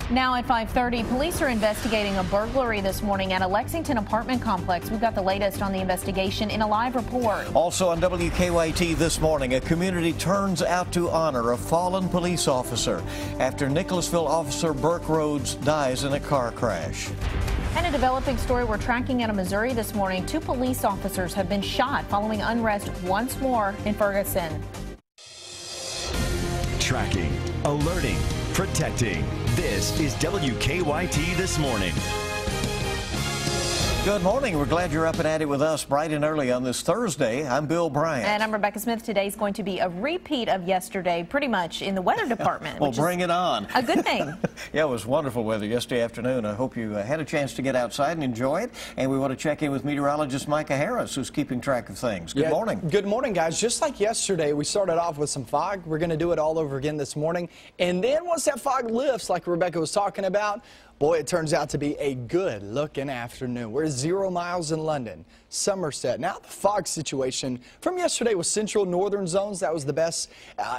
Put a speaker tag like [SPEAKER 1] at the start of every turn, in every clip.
[SPEAKER 1] Now at 5:30, police are investigating a burglary this morning at a Lexington apartment complex. We've got the latest on the investigation in a live report.
[SPEAKER 2] Also on WKYT this morning, a community turns out to honor a fallen police officer after Nicholasville officer Burke Rhodes dies in a car crash.
[SPEAKER 1] And a developing story we're tracking out of Missouri this morning. 2 police officers have been shot following unrest once more in Ferguson.
[SPEAKER 3] Tracking, alerting, protecting. This is WKYT This Morning.
[SPEAKER 2] Good morning. We're glad you're up and at it with us bright and early on this Thursday. I'm Bill Bryant.
[SPEAKER 1] And I'm Rebecca Smith. Today's going to be a repeat of yesterday, pretty much, in the weather department.
[SPEAKER 2] Well, bring it on.
[SPEAKER 1] A good thing.
[SPEAKER 2] Yeah, it was wonderful weather yesterday afternoon. I hope you had a chance to get outside and enjoy it. And we want to check in with meteorologist Micah Harris, who's keeping track of things. Good morning.
[SPEAKER 4] Good morning, guys. Just like yesterday, we started off with some fog. We're going to do it all over again this morning. And then once that fog lifts, like Rebecca was talking about, boy, it turns out to be a good-looking afternoon. We're 0 miles in London, Somerset. Now, the fog situation from yesterday was central northern zones. That was the best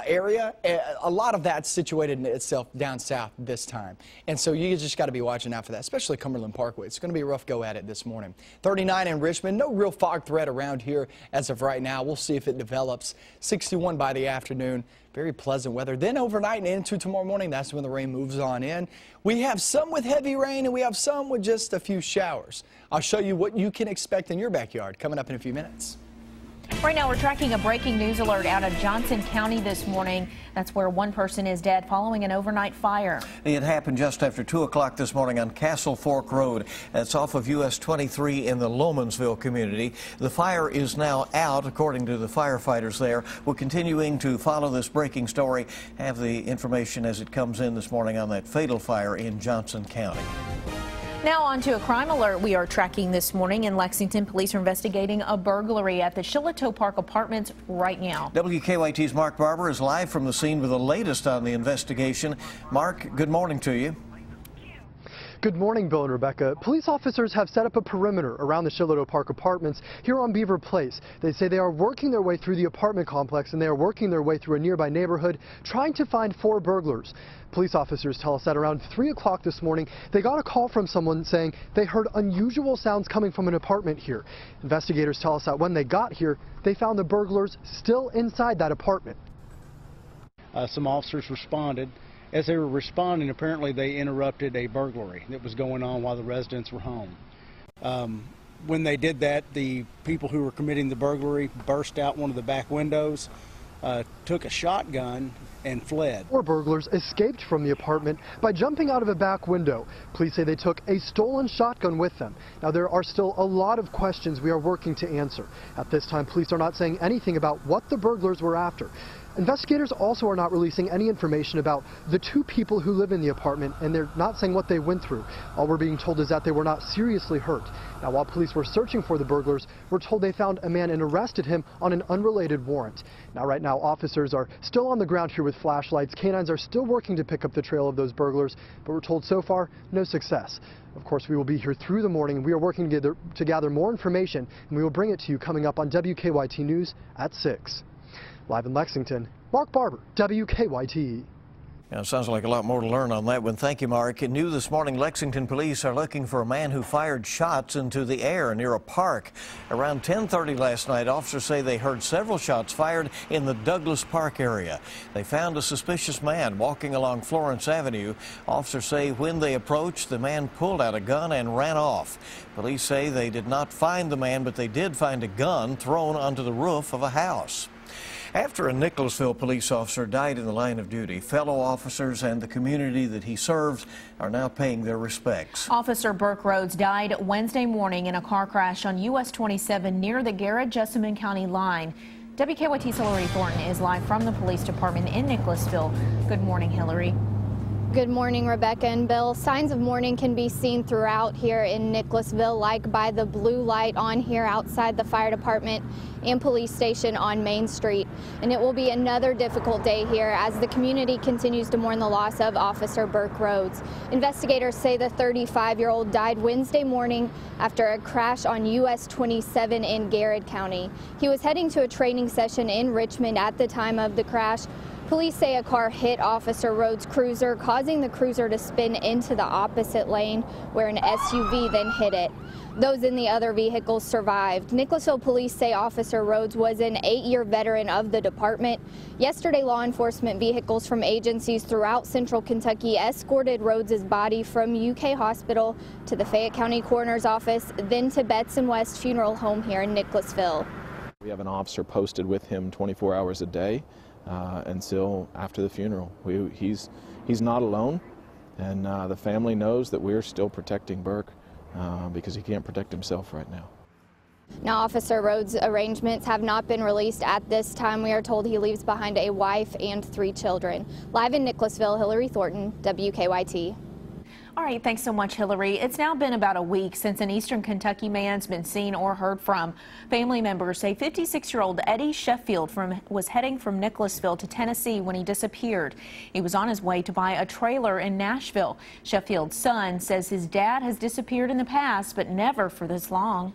[SPEAKER 4] area. A lot of that's situated in itself down south this time. And so you just got to be watching out for that, especially Cumberland Parkway. It's going to be a rough go at it this morning. 39 in Richmond. No real fog threat around here as of right now. We'll see if it develops. 61 by the afternoon. Very pleasant weather. Then overnight and into tomorrow morning, that's when the rain moves on in. We have some with heavy rain and we have some with just a few showers. I'll show you what you can expect in your backyard coming up in a few minutes.
[SPEAKER 1] Right now, we're tracking a breaking news alert out of Johnson County this morning. That's where one person is dead following an overnight fire.
[SPEAKER 2] It happened just after 2 o'clock this morning on Castle Fork Road. That's off of US 23 in the Lomansville community. The fire is now out, according to the firefighters there. We're continuing to follow this breaking story, have the information as it comes in this morning on that fatal fire in Johnson County.
[SPEAKER 1] Now on to a crime alert we are tracking this morning. In Lexington, police are investigating a burglary at the Shiloh Park Apartments right now.
[SPEAKER 2] WKYT's Mark Barber is live from the scene with the latest on the investigation. Mark, good morning to you.
[SPEAKER 5] Good morning, Bill and Rebecca. Police officers have set up a perimeter around the Shiloh Park Apartments here on Beaver Place. They say they are working their way through the apartment complex and they are working their way through a nearby neighborhood trying to find 4 burglars. Police officers tell us that around 3 o'clock this morning, they got a call from someone saying they heard unusual sounds coming from an apartment here. Investigators tell us that when they got here, they found the burglars still inside that apartment.
[SPEAKER 6] Some officers responded. As they were responding, apparently they interrupted a burglary that was going on while the residents were home. When they did that, the people who were committing the burglary burst out one of the back windows, took a shotgun, and fled.
[SPEAKER 5] 4 burglars escaped from the apartment by jumping out of a back window. Police say they took a stolen shotgun with them. Now, there are still a lot of questions we are working to answer. At this time, police are not saying anything about what the burglars were after. Investigators also are not releasing any information about the 2 people who live in the apartment, and they're not saying what they went through. All we're being told is that they were not seriously hurt. Now, while police were searching for the burglars, we're told they found a man and arrested him on an unrelated warrant. Now, right now, officers are still on the ground here with flashlights. Canines are still working to pick up the trail of those burglars, but we're told so far, no success. Of course, we will be here through the morning. We are working to gather more information, and we will bring it to you coming up on WKYT News at 6. Live in Lexington, Mark Barber, WKYT.
[SPEAKER 2] It sounds like a lot more to learn on that one. Thank you, Mark. New this morning, Lexington police are looking for a man who fired shots into the air near a park. Around 10:30 last night, officers say they heard several shots fired in the Douglas Park area. They found a suspicious man walking along Florence Avenue. Officers say when they approached, the man pulled out a gun and ran off. Police say they did not find the man, but they did find a gun thrown onto the roof of a house. After a Nicholasville police officer died in the line of duty, fellow officers and the community that he serves are now paying their respects.
[SPEAKER 1] Officer Burke Rhodes died Wednesday morning in a car crash on US 27 near the Garrett-Jessamine County line. WKYT's Hillary Thornton is live from the police department in Nicholasville. Good morning, Hillary.
[SPEAKER 7] Good morning, Rebecca and Bill. Signs of mourning can be seen throughout here in Nicholasville, like by the blue light on here outside the fire department and police station on Main Street. And it will be another difficult day here as the community continues to mourn the loss of Officer Burke Rhodes. Investigators say the 35-year-old died Wednesday morning after a crash on US 27 in Garrett County. He was heading to a training session in Richmond at the time of the crash. Police say a car hit Officer Rhodes' cruiser, causing the cruiser to spin into the opposite lane, where an SUV then hit it. Those in the other vehicles survived. Nicholasville police say Officer Rhodes was an 8-year veteran of the department. Yesterday, law enforcement vehicles from agencies throughout central Kentucky escorted Rhodes' body from UK Hospital to the Fayette County Coroner's Office, then to Betts and West Funeral Home here in Nicholasville.
[SPEAKER 8] We have an officer posted with him 24 hours a day until after the funeral. He's not alone, and the family knows that we're still protecting Burke because he can't protect himself right now.
[SPEAKER 7] Now, Officer Rhodes' arrangements have not been released at this time. We are told he leaves behind a wife and 3 children. Live in Nicholasville, Hillary Thornton, WKYT.
[SPEAKER 1] All right, thanks so much, Hillary. It's now been about a week since an Eastern Kentucky man's been seen or heard from. Family members say 56-year-old Eddie Sheffield was heading from Nicholasville to Tennessee when he disappeared. He was on his way to buy a trailer in Nashville. Sheffield's son says his dad has disappeared in the past, but never for this long.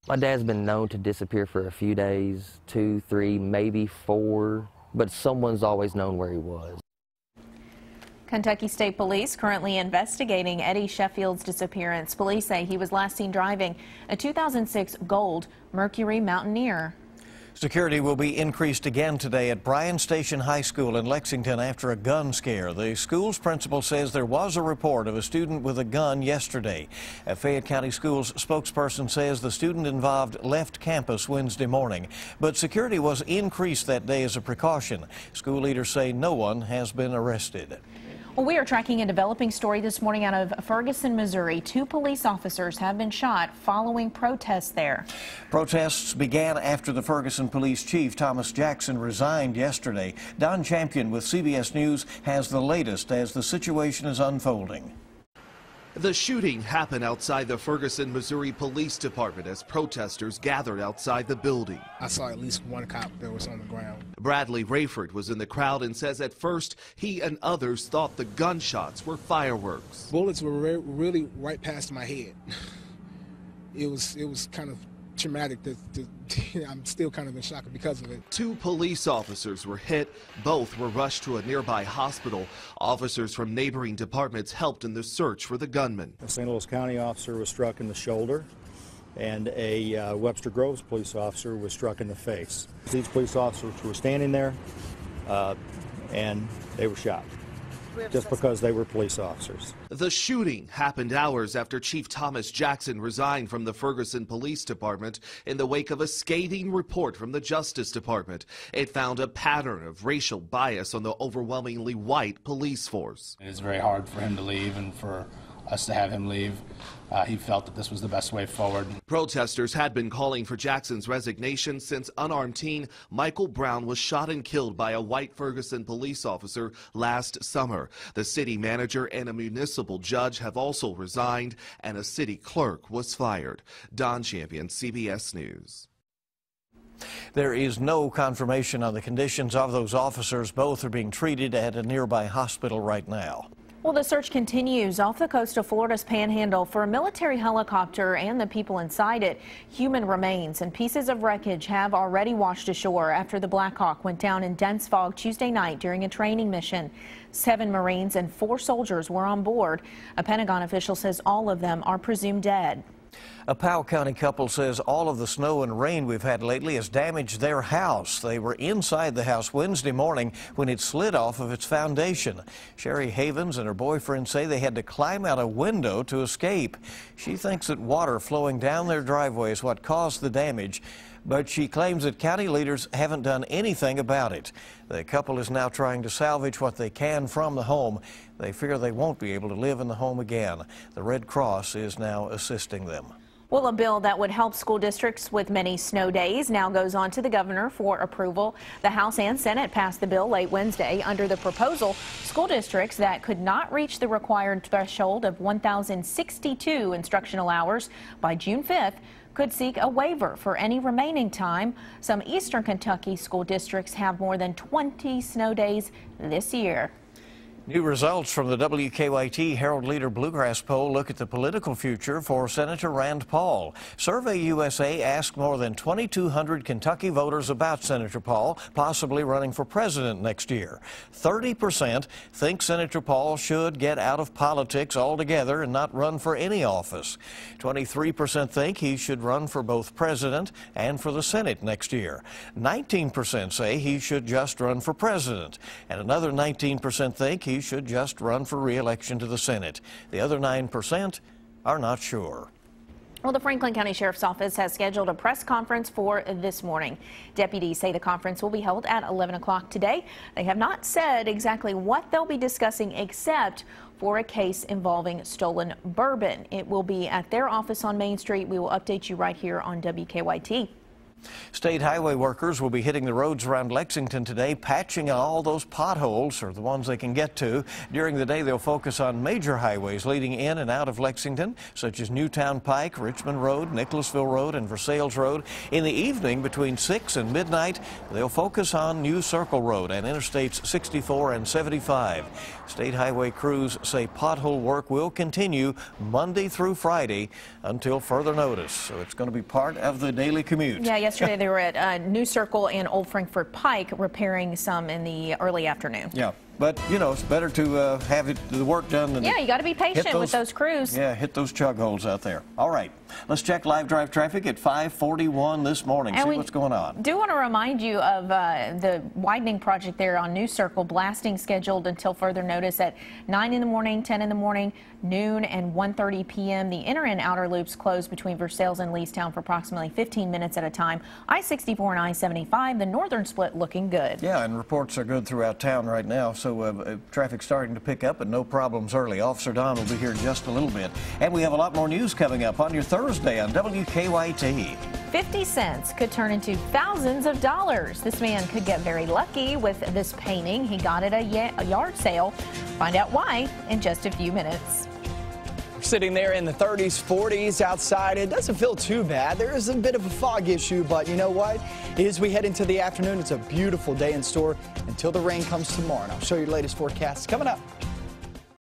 [SPEAKER 9] My dad's been known to disappear for a few days, 2, 3, maybe 4, but someone's always known where he was.
[SPEAKER 1] Kentucky State Police currently investigating Eddie Sheffield's disappearance. Police say he was last seen driving a 2006 Gold Mercury Mountaineer.
[SPEAKER 2] Security will be increased again today at Bryan Station High School in Lexington after a gun scare. The school's principal says there was a report of a student with a gun yesterday. A Fayette County Schools spokesperson says the student involved left campus Wednesday morning, but security was increased that day as a precaution. School leaders say no one has been arrested.
[SPEAKER 1] Well, we are tracking a developing story this morning out of Ferguson, Missouri. 2 police officers have been shot following protests there. Protests began after the Ferguson police chief, Thomas Jackson, resigned yesterday. Don Champion with CBS News has the latest as the situation is unfolding.
[SPEAKER 10] The shooting happened outside the Ferguson, Missouri Police Department as protesters gathered outside the building.
[SPEAKER 11] I saw at least 1 cop that was on the ground.
[SPEAKER 10] Bradley Rayford was in the crowd and says at first he and others thought the gunshots were fireworks.
[SPEAKER 11] Bullets were really right past my head. It was kind of traumatic. I'm still kind of in shock because of it. 2
[SPEAKER 10] police officers were hit. Both were rushed to a nearby hospital. Officers from neighboring departments helped in the search for the gunman.
[SPEAKER 12] A St. Louis County officer was struck in the shoulder, and a Webster Groves police officer was struck in the face. These police officers were standing there, and they were shot. Just because they were police officers.
[SPEAKER 10] The shooting happened hours after Chief Thomas Jackson resigned from the Ferguson Police Department in the wake of a scathing report from the Justice Department. It found a pattern of racial bias on the overwhelmingly white police force.
[SPEAKER 13] It is very hard for him to leave and for us to have him leave. He felt that this was the best way forward.
[SPEAKER 10] Protesters had been calling for Jackson's resignation since unarmed teen Michael Brown was shot and killed by a white Ferguson police officer last summer. The city manager and a municipal judge have also resigned, and a city clerk was fired. Don Champion, CBS News.
[SPEAKER 2] There is no confirmation on the conditions of those officers. Both are being treated at a nearby hospital right now.
[SPEAKER 1] Well, the search continues off the coast of Florida's Panhandle for a military helicopter and the people inside it. Human remains and pieces of wreckage have already washed ashore after the Black Hawk went down in dense fog Tuesday night during a training mission. 7 Marines and 4 soldiers were on board. A Pentagon official says all of them are presumed dead.
[SPEAKER 2] A Powell County couple says all of the snow and rain we've had lately has damaged their house. They were inside the house Wednesday morning when it slid off of its foundation. Sherry Havens and her boyfriend say they had to climb out a window to escape. She thinks that water flowing down their driveway is what caused the damage, but she claims that county leaders haven't done anything about it. The couple is now trying to salvage what they can from the home. They fear they won't be able to live in the home again. The Red Cross is now assisting them.
[SPEAKER 1] Well, a bill that would help school districts with many snow days now goes on to the governor for approval. The House and Senate passed the bill late Wednesday. Under the proposal, school districts that could not reach the required threshold of 1,062 instructional hours by June 5th could seek a waiver for any remaining time. Some Eastern Kentucky school districts have more than 20 snow days this year.
[SPEAKER 2] New results from the WKYT Herald Leader Bluegrass poll look at the political future for Senator Rand Paul. Survey USA asked more than 2,200 Kentucky voters about Senator Paul possibly running for president next year. 30% think Senator Paul should get out of politics altogether and not run for any office. 23% think he should run for both president and for the Senate next year. 19% say he should just run for president, and another 19% think he should just run for re-election to the Senate. The other 9% are not sure.
[SPEAKER 1] Well, the Franklin County Sheriff's Office has scheduled a press conference for this morning. Deputies say the conference will be held at 11 o'clock today. They have not said exactly what they'll be discussing except for a case involving stolen bourbon. It will be at their office on Main Street. We will update you right here on WKYT.
[SPEAKER 2] State highway workers will be hitting the roads around Lexington today, patching all those potholes, or the ones they can get to. During the day, they'll focus on major highways leading in and out of Lexington, such as Newtown Pike, Richmond Road, Nicholasville Road, and Versailles Road. In the evening, between 6 and midnight, they'll focus on New Circle Road and Interstates 64 and 75. State highway crews say pothole work will continue Monday through Friday until further notice. So it's going to be part of the daily commute.
[SPEAKER 1] Yeah, yesterday they were at New Circle and Old Frankfort Pike repairing some in the early afternoon.
[SPEAKER 2] Yeah, but you know, it's better to have the work done than
[SPEAKER 1] you got to be patient with those crews.
[SPEAKER 2] Yeah, hit those chug holes out there. All right, let's check live drive traffic at 5:41 this morning.
[SPEAKER 1] And
[SPEAKER 2] see what's going on.
[SPEAKER 1] Do want to remind you of the widening project there on New Circle. Blasting scheduled until further notice at 9 in the morning, 10 in the morning, noon, and 1:30 p.m. The inner and outer loops closed between Versailles and Leestown for approximately 15 minutes at a time. I-64 and I-75, the northern split looking good.
[SPEAKER 2] Yeah, and reports are good throughout town right now, so traffic's starting to pick up, but no problems early. Officer Don will be here in just a little bit. And we have a lot more news coming up on your Thursday on WKYT.
[SPEAKER 1] 50 cents could turn into thousands of dollars. This man could get very lucky with this painting. He got it at a yard sale. Find out why in just a few minutes.
[SPEAKER 4] Sitting there in the 30s, 40s outside, it doesn't feel too bad. There is a bit of a fog issue, but you know what? As we head into the afternoon, it's a beautiful day in store until the rain comes tomorrow. And I'll show you the latest forecasts coming up.